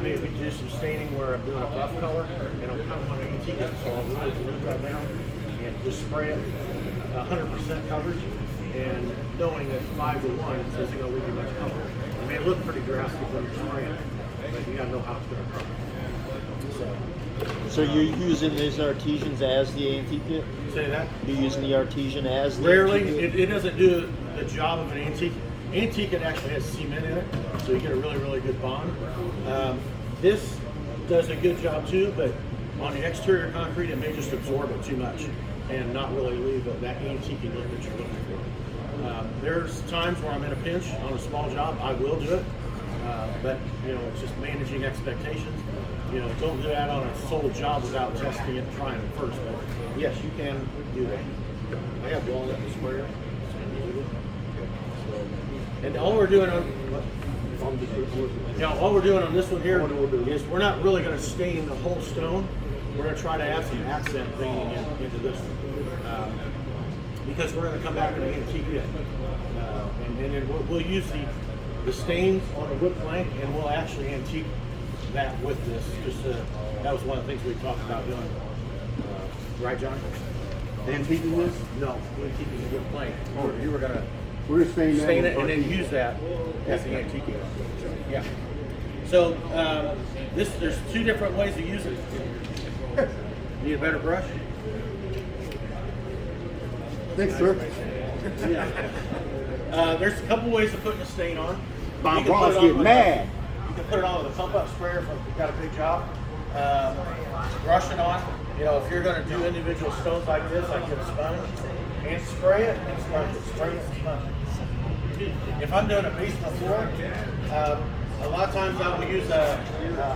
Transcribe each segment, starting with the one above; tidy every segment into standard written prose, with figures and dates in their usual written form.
I may do some staining where I'm doing a buff color, and I'm kind of want to antique it, so I'll really glue that down and just spray it 100% coverage, and knowing that 5 to 1 isn't going to leave you much color. It may look pretty drastic when you're spraying it, but you got to know how it's going to come. So you're using these artesians as the antique kit? Say that? You're using the artesian as the Rarely. antique kit? It doesn't do the job of an antique. Antique, it actually has cement in it, so you get a really, really good bond. This does a good job too, but on the exterior concrete, it may just absorb it too much and not really leave that antique look that you're looking for. There's times where I'm in a pinch on a small job, I will do it, but you know, it's just managing expectations. You know, don't do that on a sole job without testing it and trying it first. But yes, you can do that. I have blown up the sprayer. And all we're doing on all we're doing on this one here is we're not really going to stain the whole stone. We're going to try to add some accent painting into this one. Because we're going to come back and antique it. And then we'll use the stains on the wood plank, and we'll actually antique that with this. Just that was one of the things we talked about doing. Right, John? Antiquing this? No, antiquing the wood plank. Oh, you were going to We're just saying stain it and then use that as the antiquing. Yeah. So there's 2 different ways to use it. Need a better brush? Thanks, sir. Yeah. There's a couple ways of putting a stain on. Bob Ross getting mad. You can put it on with a pump up sprayer if you've got a big job. Brush it on. You know, if you're going to do individual stones like this, I get a sponge and spray it and sponge it. Spray it and sponge it. If I'm doing a basement floor, a lot of times I will use a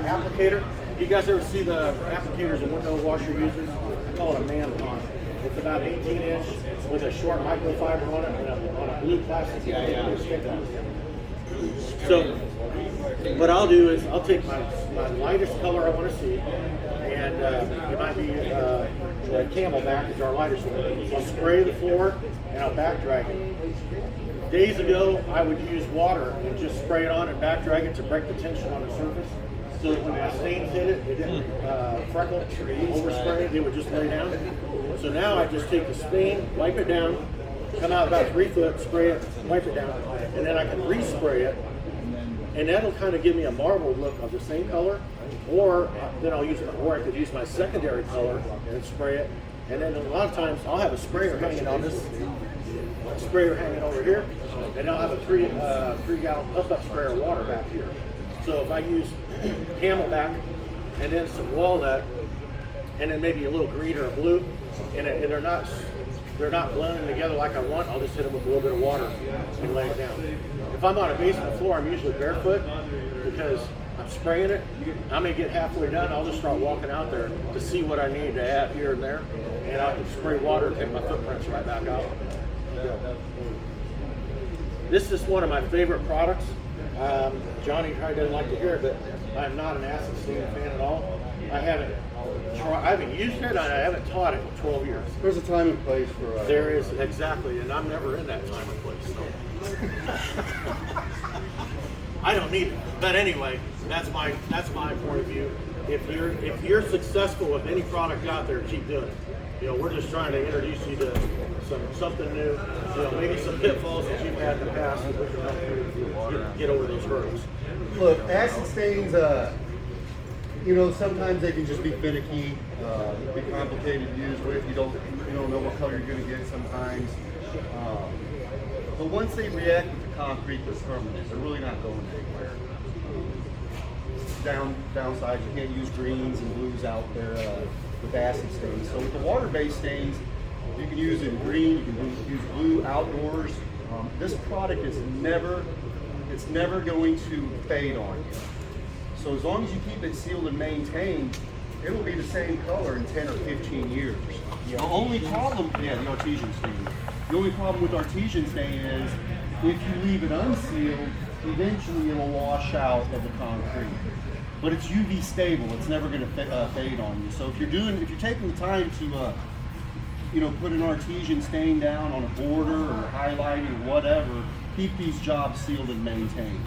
applicator. You guys ever see the applicators a window washer uses? I call it a man pond. It's about 18 inch with a short microfiber on it and on a blue plastic. So what I'll do is I'll take my lightest color I want to see, and it might be the Camelback is our lightest one. So I'll spray the floor and I'll back drag it. Days ago, I would use water and just spray it on and back drag it to break the tension on the surface. So that when my stains hit it, it didn't freckle, overspray, they would just lay down. So now I just take the stain, wipe it down, come out about 3 foot, spray it, wipe it down, and then I can respray it, and that'll kind of give me a marble look of the same color, or then I could use my secondary color and spray it, and then a lot of times I'll have a sprayer hanging on this sprayer hanging over here, and I'll have a 3-gallon plus-up sprayer of water back here. So if I use Camelback and then some walnut, and then maybe a little green or a blue, and they're not blending together like I want, I'll just hit them with a little bit of water and lay it down. If I'm on a basement floor, I'm usually barefoot because I'm spraying it. I may get halfway done, I'll just start walking out there to see what I need to add here and there, and I can spray water and take my footprints right back out. This is one of my favorite products. Johnny probably doesn't like to hear it, but I'm not an acid stain fan at all. I haven't used it, and I haven't taught it in 12 years. There's a time and place for There is, exactly, and I'm never in that time and place. So. I don't need it. But anyway, that's my point of view. If you're successful with any product out there, keep doing it. You know, we're just trying to introduce you to something new. You know, maybe some pitfalls that you've had in the past that we can help you get over those hurdles. Look, acid stains, you know, sometimes they can just be finicky, be complicated to use with. You don't know what color you're going to get sometimes. But once they react with the concrete, they're permanent. They're really not going anywhere. Downside, you can't use greens and blues out there with acid stains. So with the water-based stains, you can use it in green, you can use blue outdoors. This product is never going to fade on you. So as long as you keep it sealed and maintained, it will be the same color in 10 or 15 years. The only problem, the artesian stain. The only problem with artesian stain is if you leave it unsealed, eventually it will wash out of the concrete. But it's UV stable; it's never going to fade on you. So if you're taking the time to, put an artesian stain down on a border or highlighting or whatever, keep these jobs sealed and maintained.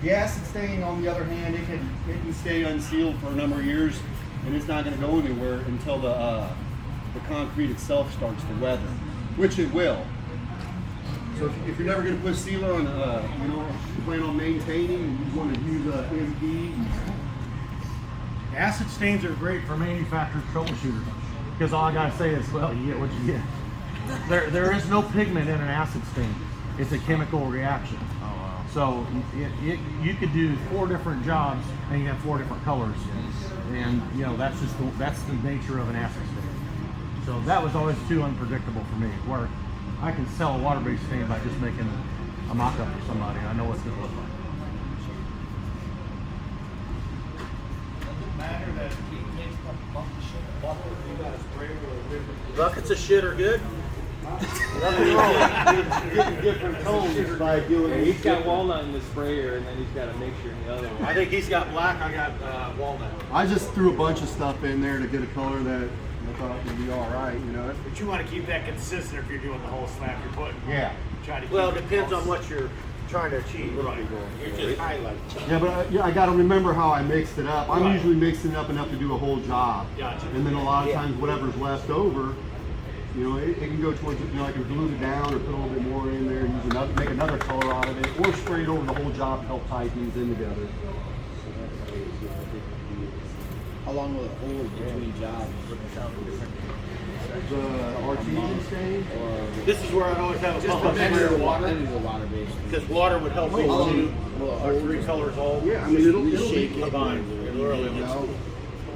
The acid stain, on the other hand, it can stay unsealed for a number of years, and it's not going to go anywhere until the concrete itself starts to weather, which it will. So if you're never going to put sealer on, you know, you plan on maintaining, and you want to use a MP. Acid stains are great for manufactured troubleshooters because all I gotta say is, well, you get what you get. There is no pigment in an acid stain. It's a chemical reaction. Oh, wow. So you could do 4 different jobs and you have 4 different colors. And you know, that's the nature of an acid stain. So that was always too unpredictable for me, where I can sell a water-based stain by just making a mock-up for somebody. I know what's gonna look like. Buckets of shit are good. Nothing wrong. Getting different tones by doing. He's got walnut in the sprayer, and then he's got a mixture in the other one. I think he's got black. I got walnut. I just threw a bunch of stuff in there to get a color that I thought would be all right, you know. But you want to keep that consistent if you're doing the whole slab you're putting. Yeah. Try to keep Well, it it depends close. on what you're trying to achieve. Right. You're just highlighting. Yeah, but I got to remember how I mixed it up. I'm Right. usually mixing it up enough to do a whole job. Gotcha. And then a lot of times, whatever's left over, you know, it can go towards, you know, I can glue it down or put a little bit more in there, use another, make another color out of it, or spray it over the whole job to help tie things in together. How long will it hold between jobs? The artesian stain. This is where I'd always have a pump up That is sprayer a water, water-based. because water would help these two, our 3 colors all Yeah, I mean, it'll be combined. It literally will.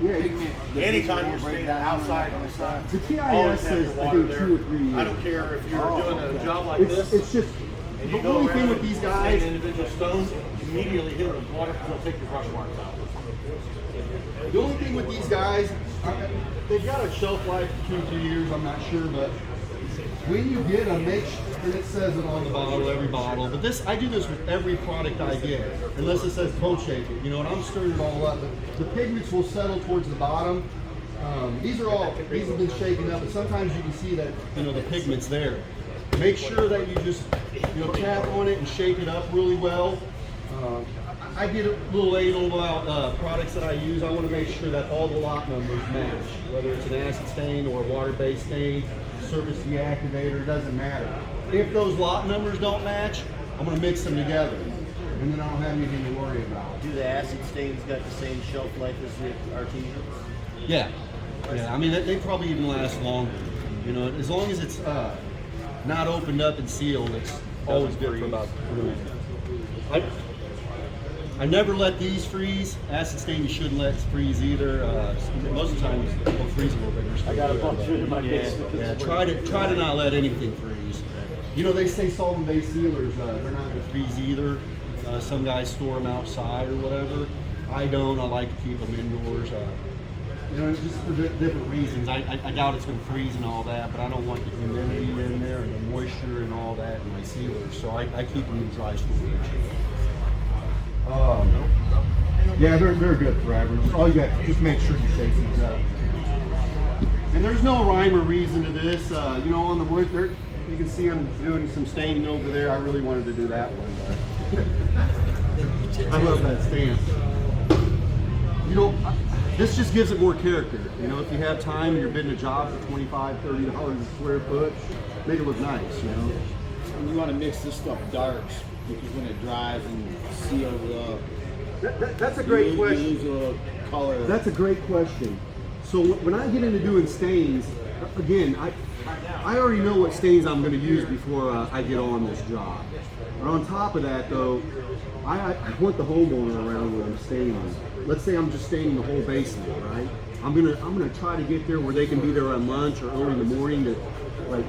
Yeah, Anytime you're staying outside on the side, the TIS always have says your I water think there. 2 or 3 years. I don't care if you're doing a job like It's this, just and the you go only thing around with these and guys. stain individual stones, immediately hit it with water, because they'll take your brush marks out. The only thing with these guys, they've got a shelf life of 2 or 3 years, I'm not sure, but when you get them, make sure, and it says it on the bottle, every bottle, but this, I do this with every product I get, unless it says cold shake it, you know, and I'm stirring it all up. The pigments will settle towards the bottom. These have been shaken up, but sometimes you can see that, you know, the pigment's there. Make sure that you just, you know, tap on it and shake it up really well. I get a little anal about products that I use. I want to make sure that all the lot numbers match, whether it's an acid stain or a water-based stain, surface deactivator, it doesn't matter. If those lot numbers don't match, I'm going to mix them together, and then I don't have anything to worry about. Do the acid stains got the same shelf life as the artesians? Yeah, yeah. I mean, they probably even last longer. You know, as long as it's not opened up and sealed, it's always good for about 3 minutes. I never let these freeze. Acid stain you shouldn't let freeze either. Most of the time they'll freeze a little bit. I got a bunch in my basement. Yeah, try to not let anything freeze. You know, they say solvent-based sealers, they're not going to freeze either. Some guys store them outside or whatever. I don't. I like to keep them indoors. You know, just for different reasons. I doubt it's going to freeze and all that, but I don't want the humidity in there and the moisture and all that in my sealers. So I keep them in dry storage. Yeah, they're good forever. All you got, just make sure you shake these up. And there's no rhyme or reason to this. You know, on the wood, you can see I'm doing some staining over there. I really wanted to do that one. But I love that stamp. You know, this just gives it more character. You know, if you have time and you're bidding a job for $25, $30 a square foot, make it look nice, you know. And you want to mix this stuff darks because when it dries and seals up, That's a great question. You lose a little color. That's a great question. So when I get into doing stains, again, I already know what stains I'm going to use before I get on this job. But on top of that, though, I want the homeowner around when I'm staining. Let's say I'm just staining the whole basement, right? I'm gonna try to get there where they can be there at lunch or early in the morning to, like,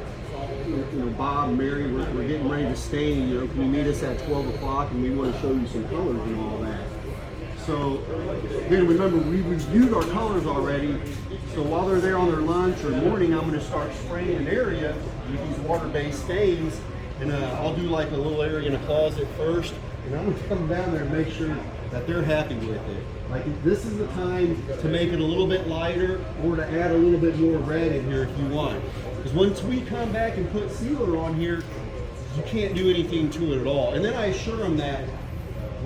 you know, Bob, Mary, we're getting ready to stain. You know, can you meet us at 12 o'clock and we want to show you some colors and all that. So then remember, we reviewed our colors already. So while they're there on their lunch or morning, I'm going to start spraying an area with these water-based stains. And I'll do like a little area in a closet first. And I'm going to come down there and make sure that they're happy with it. Like, this is the time to make it a little bit lighter or to add a little bit more red in here if you want. Because once we come back and put sealer on here, you can't do anything to it at all. And then I assure them that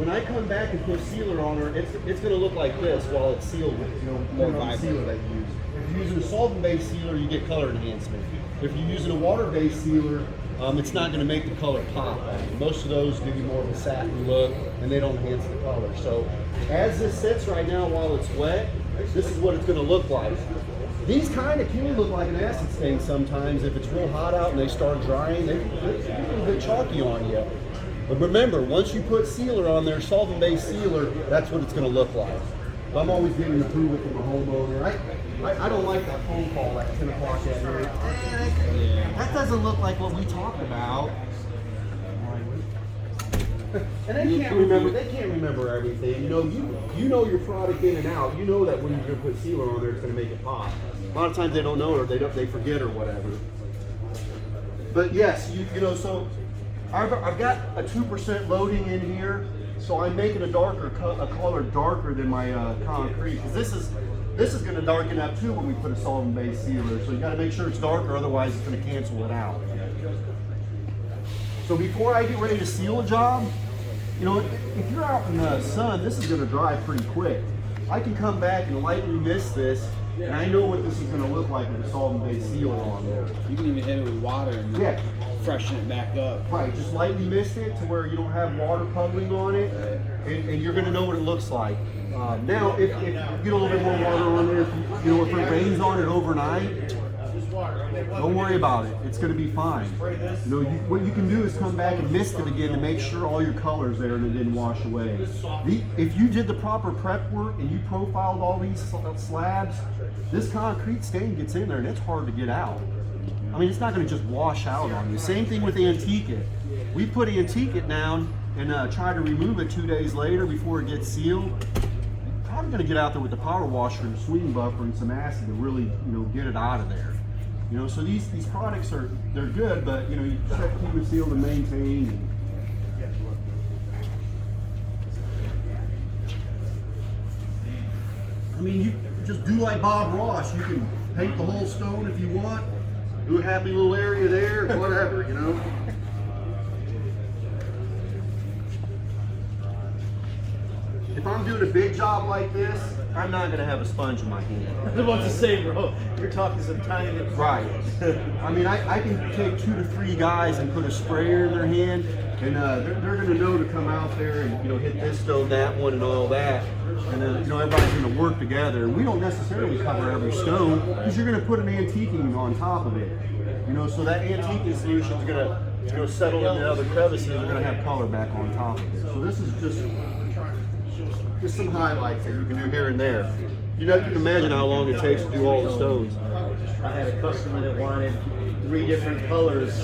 when I come back and put sealer on her, it's going to look like this while it's sealed with more vibrant sealer that you use. If you're using a solvent-based sealer, you get color enhancement. If you're using a water-based sealer, it's not going to make the color pop. Most of those give you more of a satin look, and they don't enhance the color. So as this sits right now while it's wet, this is what it's going to look like. These kind of can look like an acid stain sometimes. If it's real hot out and they start drying, they get a little bit chalky on you. But remember, once you put sealer on there, solvent-based sealer, that's what it's going to look like. I'm always getting approval from the homeowner. I don't like that phone call at 10 o'clock at night. That doesn't look like what we talked about. And they can't remember. They can't remember everything. You know your product in and out. You know that when you're going to put sealer on there, it's going to make it pop. A lot of times they don't know, or they forget, or whatever. But yes, you know. So I've got a 2% loading in here, so I'm making a color darker than my concrete, because this is going to darken up too when we put a solvent-based sealer. So you got to make sure it's darker, otherwise it's going to cancel it out. So before I get ready to seal a job, if you're out in the sun, this is going to dry pretty quick. I can come back and lightly mist this, and I know what this is going to look like with a solvent-based sealer on there. You can even hit it with water and freshen it back up. Right, just lightly mist it to where you don't have water puddling on it, and you're going to know what it looks like. Now, if you get a little bit more water on there, if it rains on it overnight, don't worry about it. It's going to be fine. What you can do is come back and mist it again to make sure all your color's there and it didn't wash away. If you did the proper prep work and you profiled all these slabs, this concrete stain gets in there and it's hard to get out. I mean, it's not going to just wash out on you. Same thing with antique it. We put antique it down and try to remove it 2 days later before it gets sealed. Probably going to get out there with the power washer and swing buffer and some acid to really, get it out of there. So these products they're good, but you just have to keep it sealed and maintained. I mean, you just do like Bob Ross. You can paint the whole stone if you want. Do a happy little area there, whatever, If I'm doing a big job like this, I'm not going to have a sponge in my hand. I was about to say, bro, you're talking some tiny. Right. I mean, I can take 2 to 3 guys and put a sprayer in their hand, and they're going to know to come out there and hit this stone, that one, and all that. And then everybody's going to work together. And we don't necessarily cover every stone because you're going to put an antiquing on top of it. So that antiquing solution is going to settle into other crevices. They're going to have color back on top of it. So this is just some highlights that you can do here and there. You can imagine how long it takes to do all the stones. I had a customer that wanted 3 different colors,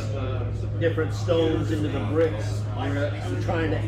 different stones into the bricks. You're trying to